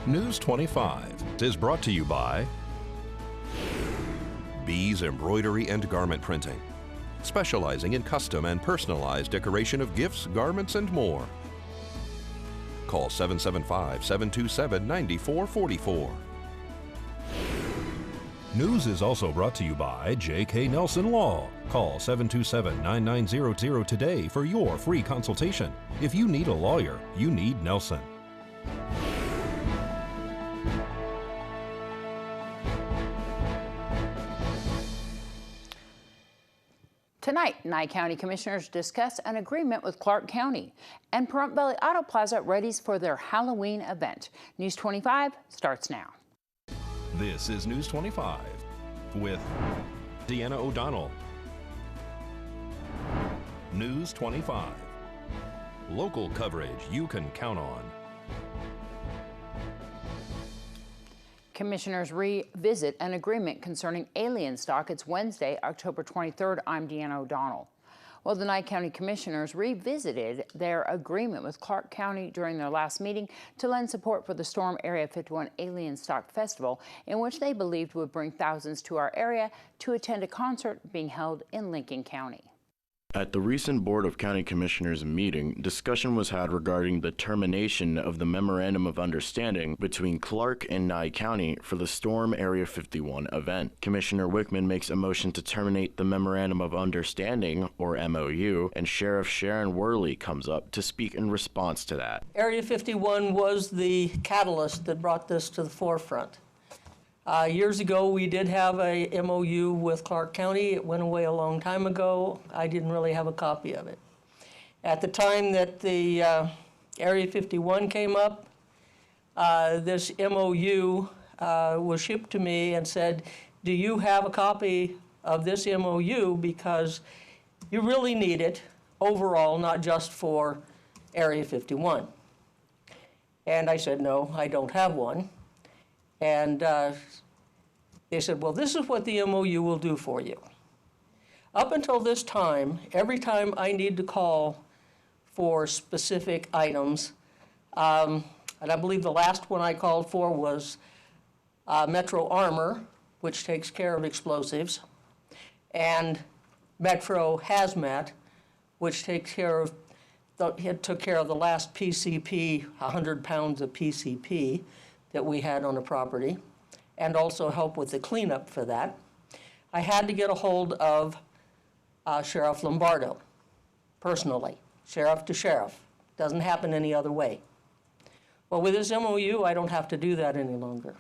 News 25 is brought to you by Bees Embroidery and Garment Printing, specializing in custom and personalized decoration of gifts, garments, and more. Call 775-727-9444. News is also brought to you by J.K. Nelson Law. Call 727-9900 today for your free consultation. If you need a lawyer, you need Nelson. Tonight, Nye County Commissioners discuss an agreement with Clark County, and Pahrump Valley Auto Plaza readies for their Halloween event. News 25 starts now. This is News 25 with Deanna O'Donnell. News 25. Local coverage you can count on. Commissioners revisit an agreement concerning alien stock. It's Wednesday, October 23rd. I'm Deanna O'Donnell. Well, the Nye County Commissioners revisited their agreement with Clark County during their last meeting to lend support for the Storm Area 51 Alien Stock Festival, in which they believed would bring thousands to our area to attend a concert being held in Lincoln County. At the recent Board of County Commissioners meeting, discussion was had regarding the termination of the Memorandum of Understanding between Clark and Nye County for the Storm Area 51 event. Commissioner Wickman makes a motion to terminate the Memorandum of Understanding, or MOU, and Sheriff Sharon Worley comes up to speak in response to that. Area 51 was the catalyst that brought this to the forefront. Years ago, we did have a MOU with Clark County. It went away a long time ago. I didn't really have a copy of it. At the time that the Area 51 came up, this MOU was shipped to me and said, do you have a copy of this MOU, because you really need it overall, not just for Area 51. And I said, no, I don't have one. And they said, well, this is what the MOU will do for you. Up until this time, every time I need to call for specific items, and I believe the last one I called for was Metro Armor, which takes care of explosives, and Metro Hazmat, which takes care of, it took care of the last PCP, 100 pounds of PCP that we had on the property, and also help with the cleanup for that. I had to get a hold of Sheriff Lombardo, personally, sheriff to sheriff. Doesn't happen any other way. Well, with this MOU, I don't have to do that any longer.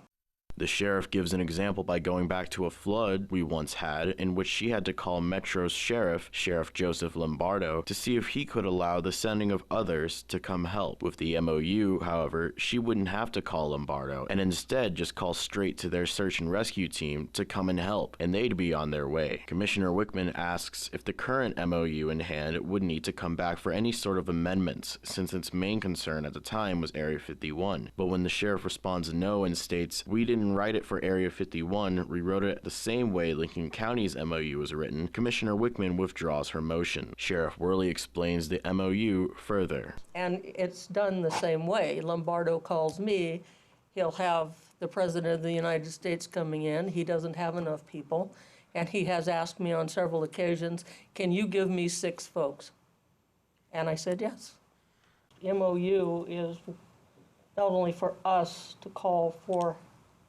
The sheriff gives an example by going back to a flood we once had in which she had to call Metro's sheriff, Sheriff Joseph Lombardo, to see if he could allow the sending of others to come help. With the MOU, however, she wouldn't have to call Lombardo and instead just call straight to their search and rescue team to come and help, and they'd be on their way. Commissioner Wickman asks if the current MOU in hand would need to come back for any sort of amendments, since its main concern at the time was Area 51. But when the sheriff responds no and states, we didn't write it for Area 51, rewrote it the same way Lincoln County's MOU was written, Commissioner Wickman withdraws her motion. Sheriff Worley explains the MOU further. And it's done the same way. Lombardo calls me, he'll have the President of the United States coming in, he doesn't have enough people, and he has asked me on several occasions, can you give me 6 folks? And I said yes. MOU is not only for us to call for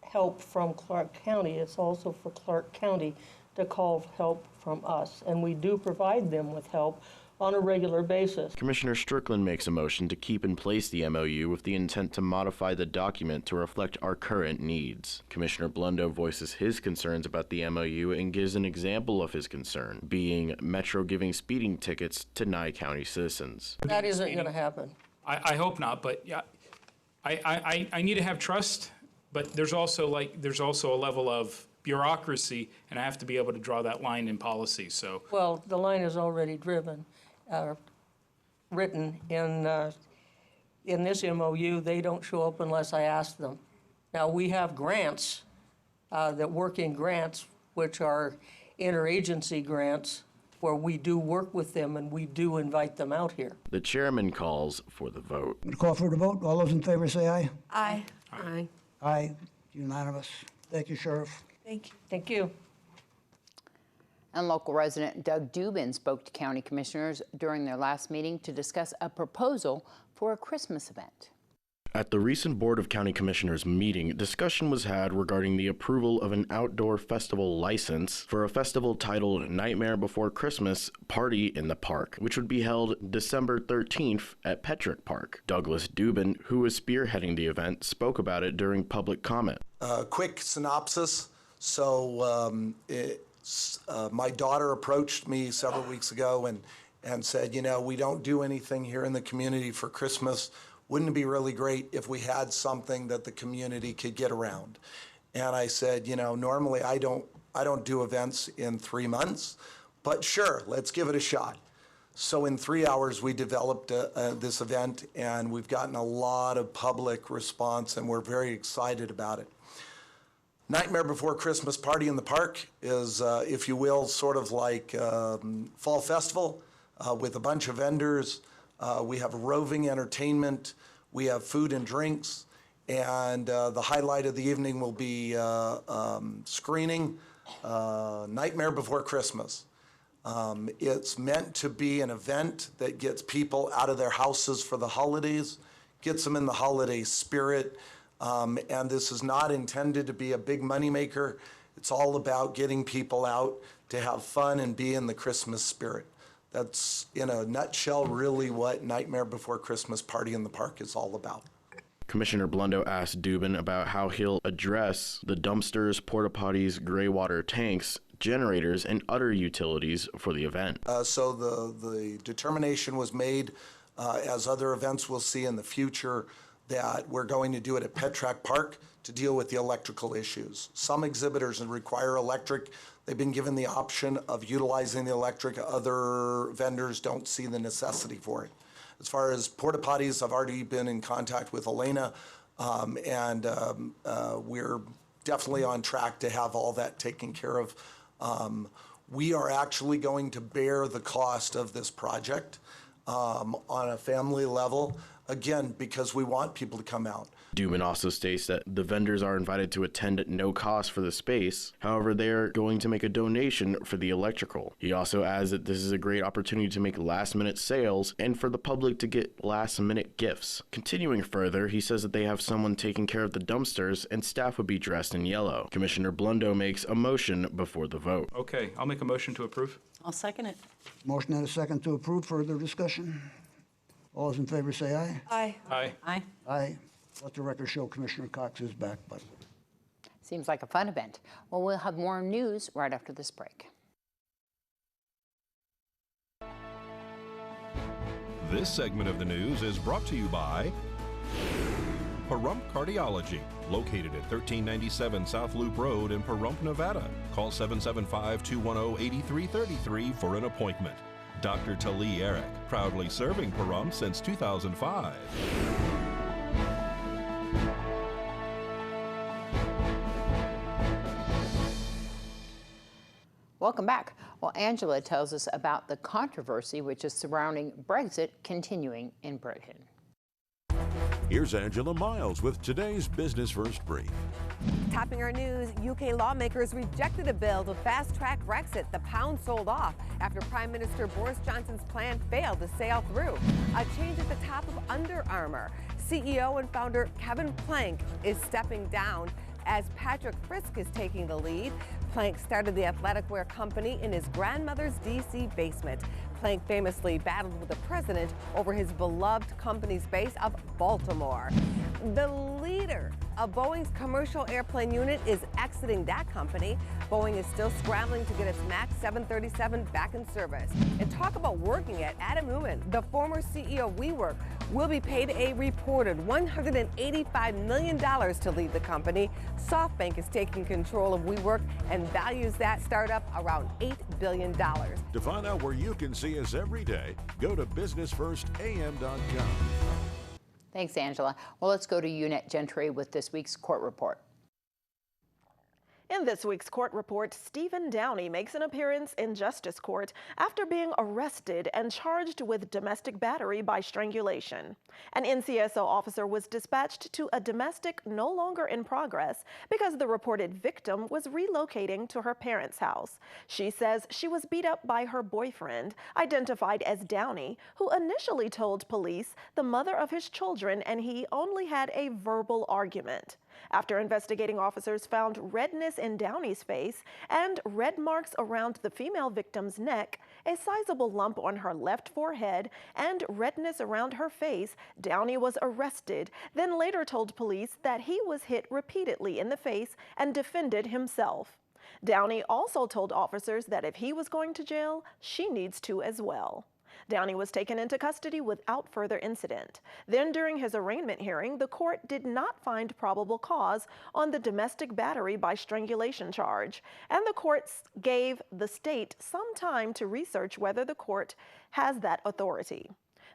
help from Clark County, it's also for Clark County to call help from us, and we do provide them with help on a regular basis. Commissioner Strickland makes a motion to keep in place the MOU with the intent to modify the document to reflect our current needs. Commissioner Blundo voices his concerns about the MOU and gives an example of his concern, being Metro giving speeding tickets to Nye County citizens. That isn't going to happen. I hope not, but yeah, I need to have trust. But there's also a level of bureaucracy, and I have to be able to draw that line in policy. So well, the line is already written in this MOU. They don't show up unless I ask them. Now we have grants that work in grants, which are interagency grants, where we do work with them and we do invite them out here. The chairman calls for the vote. Call for the vote. All those in favor say aye. Aye. Aye. Aye. Aye, unanimous. Thank you, Sheriff. Thank you. Thank you. And local resident Doug Dubin spoke to county commissioners during their last meeting to discuss a proposal for a Christmas event. At the recent Board of County Commissioners meeting, discussion was had regarding the approval of an outdoor festival license for a festival titled Nightmare Before Christmas Party in the Park, which would be held December 13th at Petrick Park. Douglas Dubin, who was spearheading the event, spoke about it during public comment. Quick synopsis. So my daughter approached me several weeks ago and said, you know, we don't do anything here in the community for Christmas. Wouldn't it be really great if we had something that the community could get around? And I said, you know, normally I don't do events in 3 months, but sure, let's give it a shot. So in 3 hours, we developed this event, and we've gotten a lot of public response, and we're very excited about it. Nightmare Before Christmas Party in the Park is, if you will, sort of like Fall Festival with a bunch of vendors. We have roving entertainment, we have food and drinks, and the highlight of the evening will be screening Nightmare Before Christmas. It's meant to be an event that gets people out of their houses for the holidays, gets them in the holiday spirit, and this is not intended to be a big moneymaker. It's all about getting people out to have fun and be in the Christmas spirit. That's, in a nutshell, really what Nightmare Before Christmas Party in the Park is all about. Commissioner Blundo asked Dubin about how he'll address the dumpsters, porta potties, gray water tanks, generators, and other utilities for the event. So the determination was made, as other events we'll see in the future, that we're going to do it at Petrack Park to deal with the electrical issues. Some exhibitors require electric. They've been given the option of utilizing the electric. Other vendors don't see the necessity for it. As far as porta potties, I've already been in contact with Elena, and we're definitely on track to have all that taken care of. We are actually going to bear the cost of this project on a family level, again, because we want people to come out. Dubin also states that the vendors are invited to attend at no cost for the space. However, they are going to make a donation for the electrical. He also adds that this is a great opportunity to make last-minute sales and for the public to get last-minute gifts. Continuing further, he says that they have someone taking care of the dumpsters and staff would be dressed in yellow. Commissioner Blundo makes a motion before the vote. Okay, I'll make a motion to approve. I'll second it. Motion and a second to approve. Further discussion? All those in favor say aye. Aye. Aye. Aye. Aye. Let the record show Commissioner Cox is back, but Seems like a fun event. Well, we'll have more news right after this break. This segment of the news is brought to you by Pahrump Cardiology, located at 1397 South Loop Road in Pahrump, Nevada. Call 775-210-8333 for an appointment. Dr. Tali Eric, proudly serving Pahrump since 2005. Welcome back. Well, Angela tells us about the controversy which is surrounding Brexit continuing in Britain. Here's Angela Miles with today's Business First Brief. Topping our news, UK lawmakers rejected a bill to fast-track Brexit. The pound sold off after Prime Minister Boris Johnson's plan failed to sail through. A change at the top of Under Armour. CEO and founder Kevin Plank is stepping down as Patrick Frisk is taking the lead. Plank started the athletic wear company in his grandmother's D.C. basement. Plank famously battled with the president over his beloved company's base of Baltimore. The leader of Boeing's commercial airplane unit is exiting that company. Boeing is still scrambling to get its MAX 737 back in service. And talk about working it, Adam Neumann, the former CEO of WeWork, will be paid a reported $185 million to lead the company. SoftBank is taking control of WeWork and values that startup around $8 billion. To find out where you can see us every day, go to businessfirstam.com. Thanks, Angela. Well, let's go to Unette Gentry with this week's court report. In this week's court report, Stephen Downey makes an appearance in Justice Court after being arrested and charged with domestic battery by strangulation. An NCSO officer was dispatched to a domestic no longer in progress because the reported victim was relocating to her parents' house. She says she was beat up by her boyfriend, identified as Downey, who initially told police the mother of his children and he only had a verbal argument. After investigating officers found redness in Downey's face and red marks around the female victim's neck, a sizable lump on her left forehead, and redness around her face, Downey was arrested, then later told police that he was hit repeatedly in the face and defended himself. Downey also told officers that if he was going to jail, she needs to as well. Downey was taken into custody without further incident. Then during his arraignment hearing, the court did not find probable cause on the domestic battery by strangulation charge, and the court gave the state some time to research whether the court has that authority.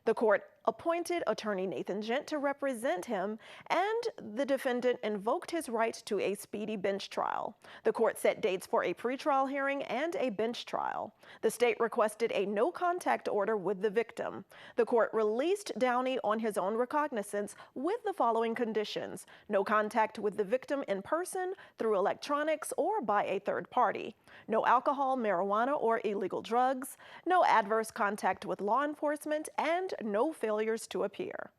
The court appointed attorney Nathan Gent to represent him, and the defendant invoked his right to a speedy bench trial. The court set dates for a pretrial hearing and a bench trial. The state requested a no-contact order with the victim. The court released Downey on his own recognizance with the following conditions: no contact with the victim in person, through electronics, or by a third party; no alcohol, marijuana, or illegal drugs; no adverse contact with law enforcement; and no failures to appear.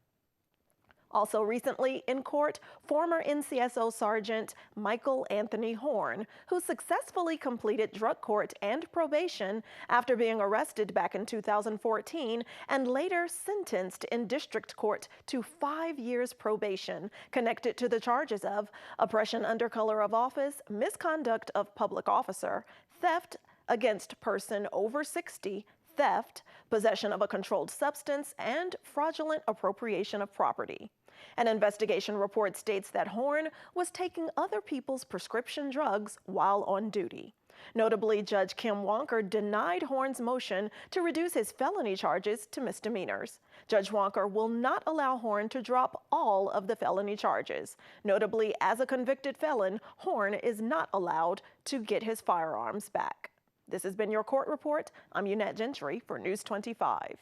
Also recently in court, former NCSO Sergeant Michael Anthony Horn, who successfully completed drug court and probation after being arrested back in 2014 and later sentenced in district court to 5 years probation, connected to the charges of oppression under color of office, misconduct of public officer, theft against person over 60, theft, possession of a controlled substance, and fraudulent appropriation of property. An investigation report states that Horn was taking other people's prescription drugs while on duty. Notably, Judge Kim Wonker denied Horn's motion to reduce his felony charges to misdemeanors. Judge Wonker will not allow Horn to drop all of the felony charges. Notably, as a convicted felon, Horn is not allowed to get his firearms back. This has been your court report. I'm Unette Gentry for News 25.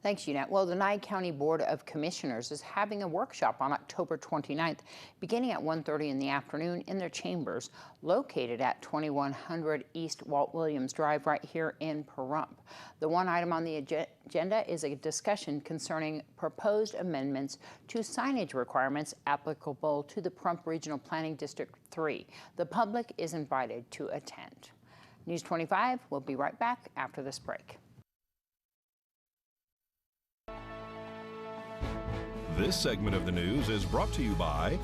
Thanks, Unette. Well, the Nye County Board of Commissioners is having a workshop on October 29th, beginning at 1:30 in the afternoon in their chambers, located at 2100 East Walt Williams Drive right here in Pahrump. The one item on the agenda is a discussion concerning proposed amendments to signage requirements applicable to the Pahrump Regional Planning District 3. The public is invited to attend. News 25 will be right back after this break. This segment of the news is brought to you by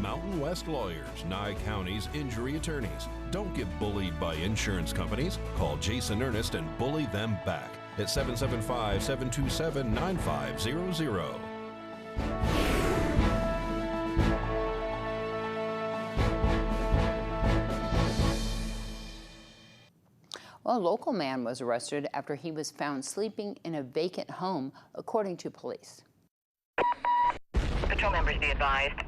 Mountain West Lawyers, Nye County's injury attorneys. Don't get bullied by insurance companies. Call Jason Ernest and bully them back at 775-727-9500. Well, a local man was arrested after he was found sleeping in a vacant home, according to police. Patrol members be advised.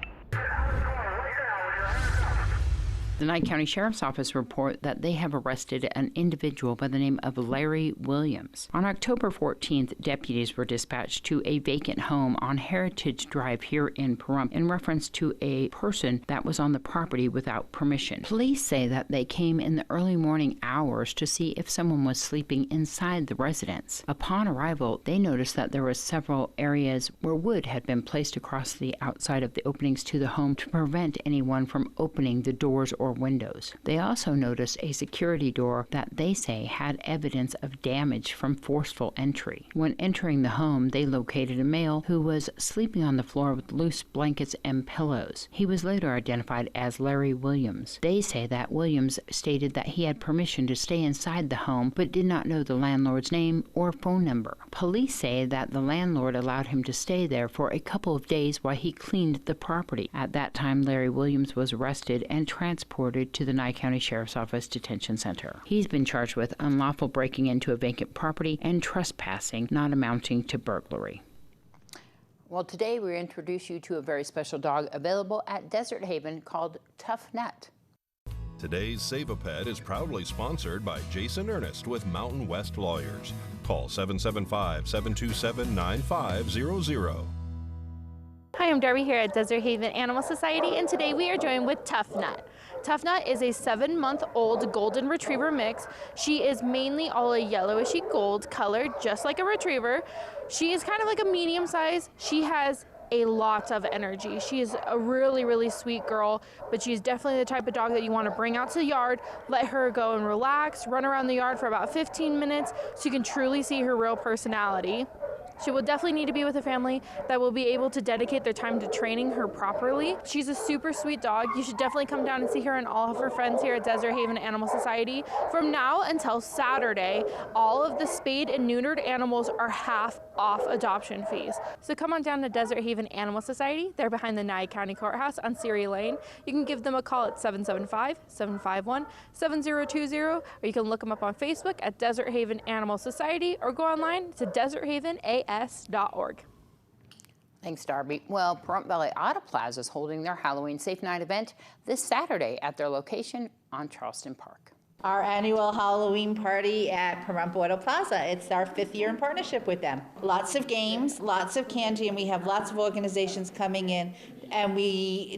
The Nye County Sheriff's Office report that they have arrested an individual by the name of Larry Williams. On October 14th, deputies were dispatched to a vacant home on Heritage Drive here in Pahrump in reference to a person that was on the property without permission. Police say that they came in the early morning hours to see if someone was sleeping inside the residence. Upon arrival, they noticed that there were several areas where wood had been placed across the outside of the openings to the home to prevent anyone from opening the doors or windows. They also noticed a security door that they say had evidence of damage from forceful entry. When entering the home, they located a male who was sleeping on the floor with loose blankets and pillows. He was later identified as Larry Williams. They say that Williams stated that he had permission to stay inside the home but did not know the landlord's name or phone number. Police say that the landlord allowed him to stay there for a couple of days while he cleaned the property. At that time, Larry Williams was arrested and transported to the Nye County Sheriff's Office Detention Center. He's been charged with unlawful breaking into a vacant property and trespassing not amounting to burglary. Well, today we introduce you to a very special dog available at Desert Haven called Tough Nut. Today's Save a Pet is proudly sponsored by Jason Ernest with Mountain West Lawyers. Call 775-727-9500. Hi, I'm Darby here at Desert Haven Animal Society, and today we are joined with Tough Nut. Tough Nut is a 7-month-old golden retriever mix. She is mainly all a yellowishy gold color, just like a retriever. She is kind of like a medium size. She has a lot of energy. She is a really, really sweet girl, but she's definitely the type of dog that you want to bring out to the yard, let her go and relax, run around the yard for about 15 minutes so you can truly see her real personality. She will definitely need to be with a family that will be able to dedicate their time to training her properly. She's a super sweet dog. You should definitely come down and see her and all of her friends here at Desert Haven Animal Society. From now until Saturday, all of the spayed and neutered animals are half off adoption fees. So come on down to Desert Haven Animal Society. They're behind the Nye County Courthouse on Ceria Lane. You can give them a call at 775-751-7020, or you can look them up on Facebook at Desert Haven Animal Society, or go online to deserthavenAS.org. Thanks, Darby. Well, Pahrump Valley Auto Plaza is holding their Halloween Safe Night event this Saturday at their location on Charleston Park. Our annual Halloween party at Pahrump Auto Plaza. It's our 5th year in partnership with them. Lots of games, lots of candy, and we have lots of organizations coming in. And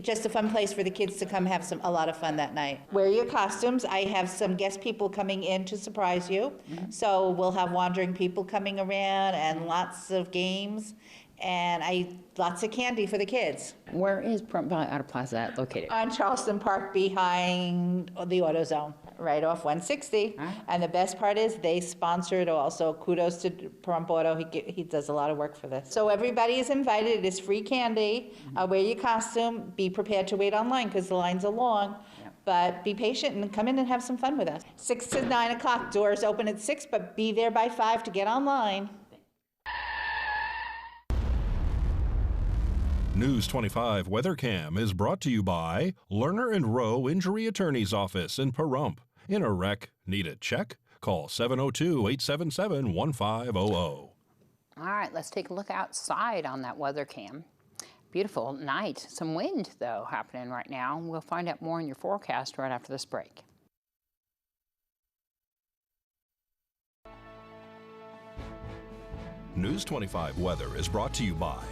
just a fun place for the kids to come have a lot of fun that night. Wear your costumes. I have some guest people coming in to surprise you. So we'll have wandering people coming around and lots of games. And lots of candy for the kids. Where is Pahrump Valley Auto Plaza located? On Charleston Park, behind the AutoZone, right off 160. And the best part is they sponsored also. Kudos to Pahrump Auto. He does a lot of work for this. So everybody is invited. It is free candy. Wear your costume. Be prepared to wait online because the lines are long. But be patient and come in and have some fun with us. 6 to 9 o'clock. Doors open at 6, but be there by 5 to get online. News 25 WeatherCam is brought to you by Lerner and Rowe Injury Attorney's Office in Pahrump. In a wreck, need a check? Call 702-877-1500. All right, let's take a look outside on that WeatherCam. Beautiful night. Some wind, though, happening right now. We'll find out more in your forecast right after this break. News 25 weather is brought to you by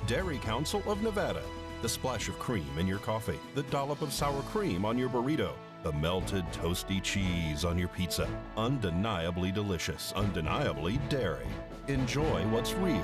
Dairy Council of Nevada. The splash of cream in your coffee, the dollop of sour cream on your burrito, the melted toasty cheese on your pizza. Undeniably delicious, undeniably dairy. Enjoy what's real.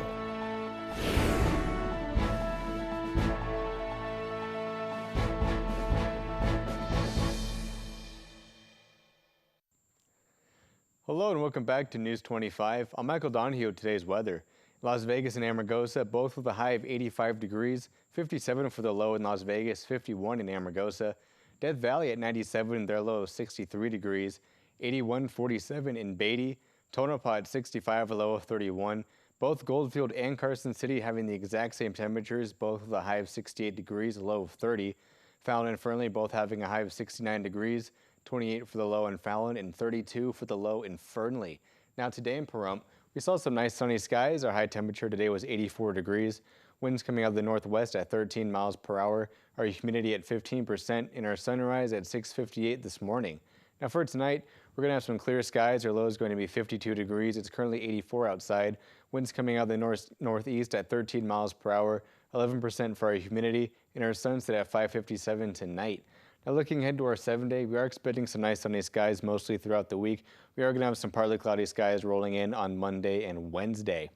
Hello and welcome back to News 25. I'm Michael Donohue with today's weather. Las Vegas and Amargosa, both with a high of 85 degrees, 57 for the low in Las Vegas, 51 in Amargosa. Death Valley at 97, their low of 63 degrees, 81, 47 in Beatty. Tonopah at 65, a low of 31. Both Goldfield and Carson City having the exact same temperatures, both with a high of 68 degrees, a low of 30. Fallon and Fernley both having a high of 69 degrees, 28 for the low in Fallon, and 32 for the low in Fernley. Now today in Pahrump, we saw some nice sunny skies. Our high temperature today was 84 degrees. Winds coming out of the northwest at 13 miles per hour. Our humidity at 15%, and our sunrise at 6:58 this morning. Now for tonight, we're going to have some clear skies. Our low is going to be 52 degrees. It's currently 84 outside. Winds coming out of the northeast at 13 miles per hour, 11% for our humidity, and our sunset at 5:57 tonight. Now looking ahead to our 7-day, we are expecting some nice sunny skies mostly throughout the week. We are going to have some partly cloudy skies rolling in on Monday and Wednesday.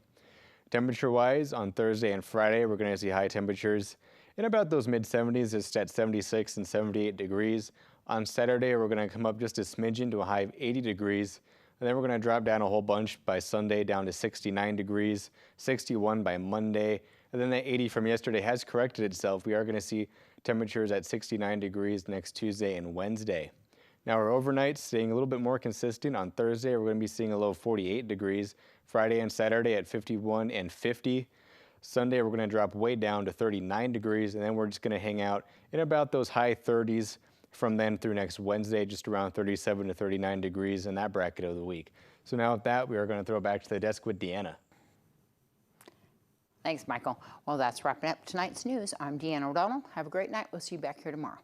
Temperature-wise, on Thursday and Friday, we're going to see high temperatures in about those mid-70s. It's at 76 and 78 degrees. On Saturday, we're going to come up just a smidgen to a high of 80 degrees. And then we're going to drop down a whole bunch by Sunday down to 69 degrees, 61 by Monday. And then that 80 from yesterday has corrected itself. We are going to see temperatures at 69 degrees next Tuesday and Wednesday. Now our overnights staying a little bit more consistent. On Thursday, we're going to be seeing a low of 48 degrees. Friday and Saturday at 51 and 50. Sunday, we're going to drop way down to 39 degrees, and then we're just going to hang out in about those high 30s from then through next Wednesday, just around 37 to 39 degrees in that bracket of the week. So now with that, we are going to throw it back to the desk with Deanna. Thanks, Michael. Well, that's wrapping up tonight's news. I'm Deanna O'Donnell. Have a great night. We'll see you back here tomorrow.